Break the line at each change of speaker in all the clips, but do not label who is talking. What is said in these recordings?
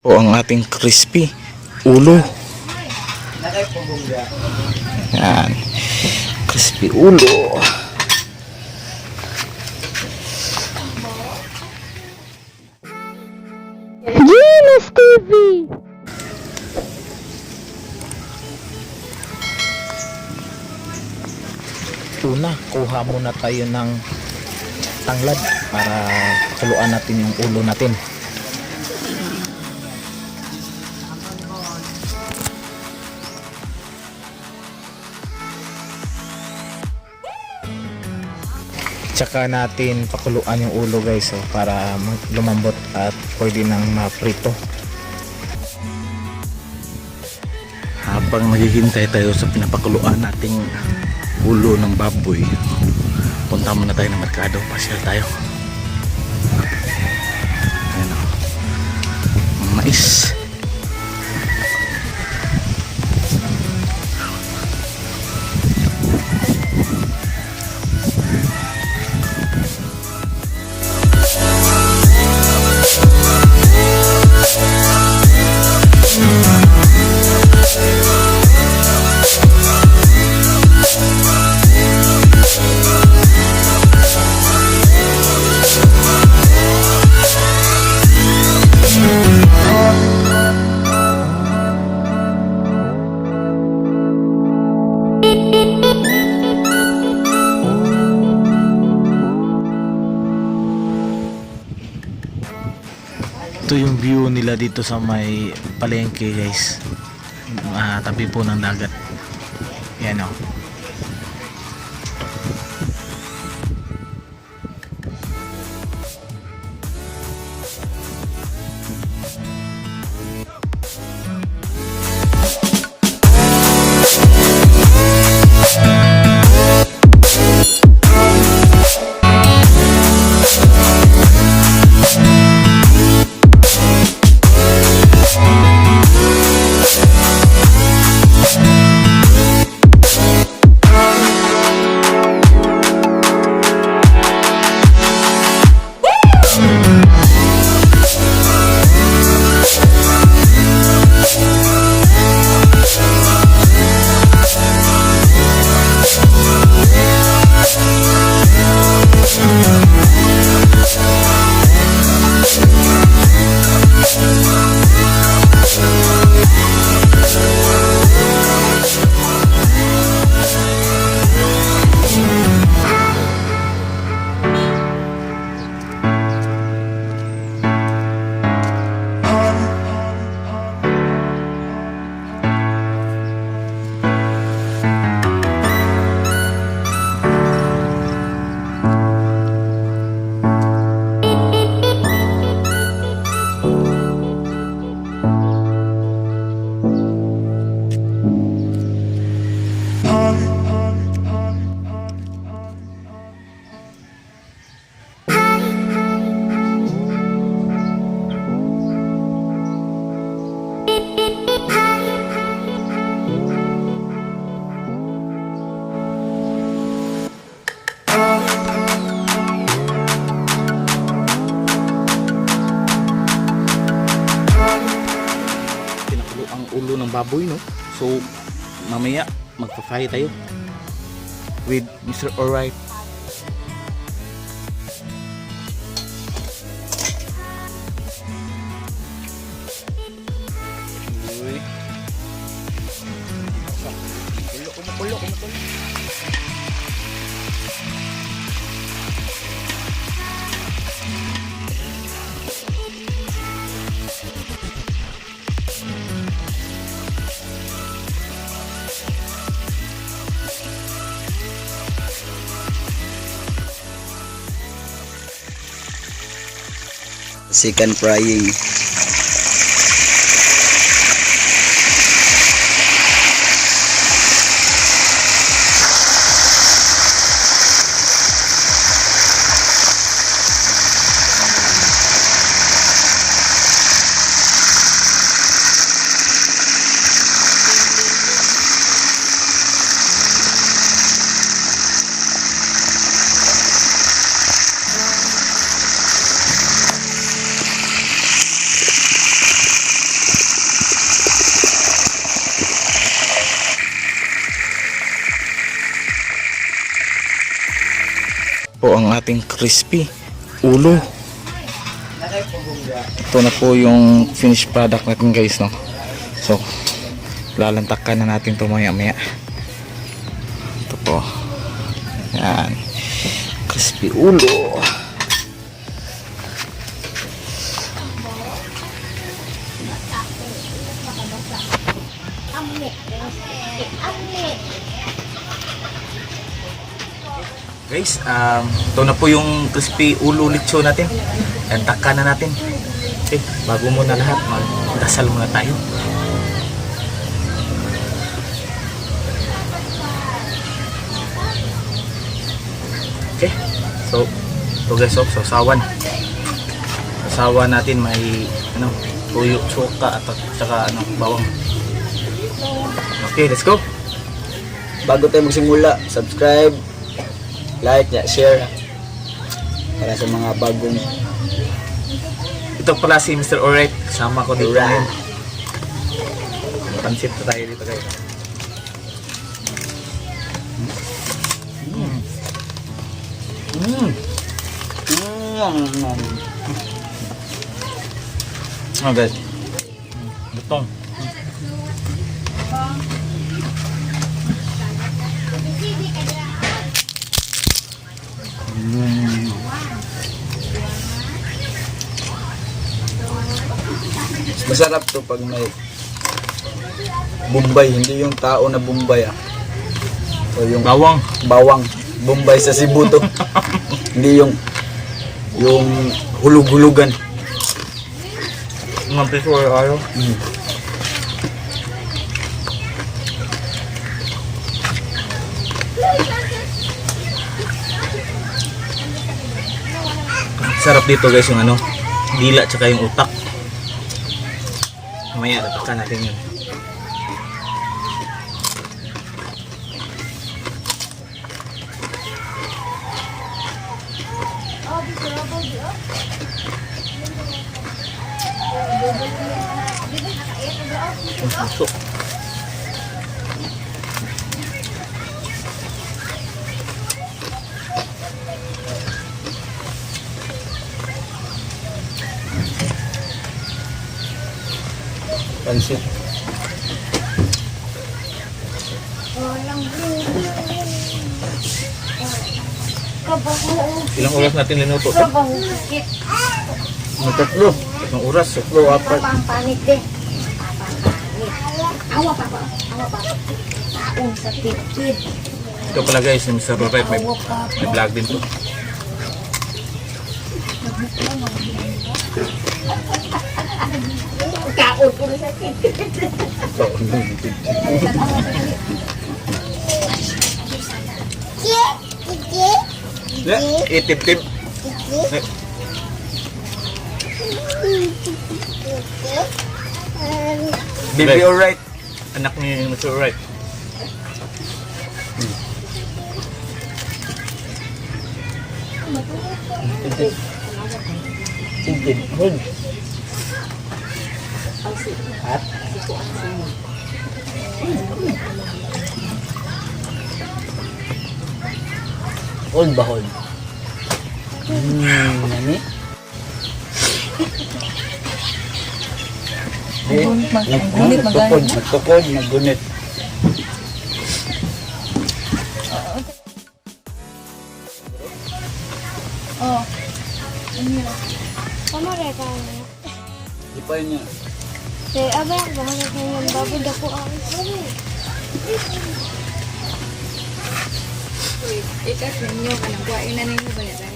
O ang ating crispy ulo. Yan. Crispy ulo.
Genius TV.
Una, kuha muna tayo ng tanglad para kuluan natin yung ulo natin. Tsaka natin pakuluan yung ulo guys, so, para lumambot at pwede nang maprito. Habang naghihintay tayo sa pinapakuluan nating ulo ng baboy, punta muna tayo ng merkado, pasyal tayo. Ayan o, mais. Ito yung view nila dito sa may palengke guys, tabi po ng dagat. Yan o. Ang ulo ng baboy, no? So mamaya magpa-fry tayo with Mr. Alright. Uy. Kumukulo.
Second frying.
po ang ating crispy ulo. Ito na po yung finished product natin guys, no. So lalantakan na natin ito maya maya. Ito po, yan, crispy ulo. Guys, ito na po yung crispy ulo lechon natin. Lantakan na natin. Okay, bago muna lahat, magdasal muna tayo. Okay, so ito guys, sasawan natin, may tuyo, suka at saka bawang. Okay, let's go.
Bago tayo magsimula, subscribe, like, share para sa mga bagong.
Ito pala si Mr. Alright, kasama ko dito ngayon. Pansit na tayo dito guys. Oh guys, butong.
Masarap to pag may Bombay, hindi yung tao na Bombay o yung bawang Bombay sa Cebu to. Hindi yung hulug-hulugan.
Mampis ko ayaw. Sarap dito guys yung dila tsaka yung utak. Mamaya tatakan natin yun. Masuk.
Pansit.
Ilang oras natin linuto?
Tatlo.
Ilang oras?
Tatlo, apat.
Panik deh. Awa pa. Taong sa tipid.
Ito pala guys, yung Mr. Alright, may vlog din to.
Kaon ko sa tipid.
Itip-tip.
Baby alright.
Anak ni Mr. Alright.
Tintin. Hold. At? Hold ba hold? Nani? Magtukod, maggunit.
Oh. Ano rin ka na?
Di pa yun yan.
Kaya abay, baka na kayo ng babod ako ang ikas ninyo ka nang kuwain na ninyo ba nila?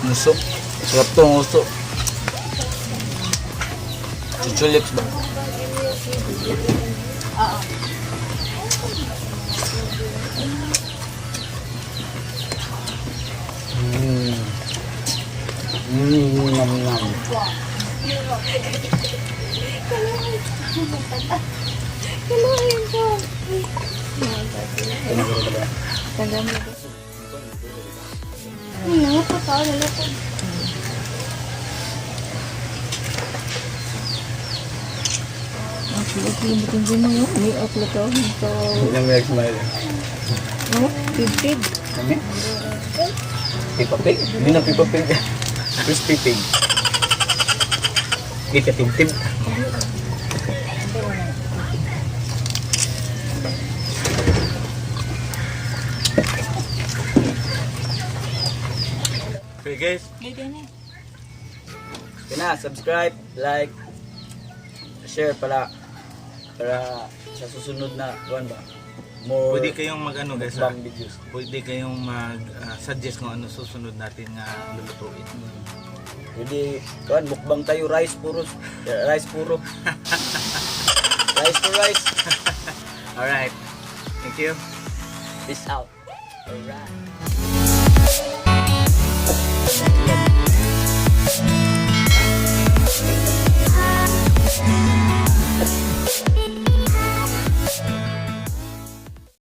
Muso. Sarap to, muso. Chuchulips ba?
Oo.
Nam.
Kalahin ko. Tanda mo ko. Nangapot ako, nalapot.
Hindi na may smile.
Oh, pipig.
Kami? Pipa pig? Hindi na pipa pig. Crispy pig. Hindi ka tib-tib.
Okay guys,
Kaya na, subscribe, like, share para sa susunod na kuwan ba? More
pwede kayong mag-ano guys,
mukbang videos.
pwede kayong mag-suggest kung ano susunod natin nga lulutuin.
Pwede, kuwan, mukbang tayo, rice puro. Rice puro. Rice to rice.
Alright, thank you.
Peace out. Alright.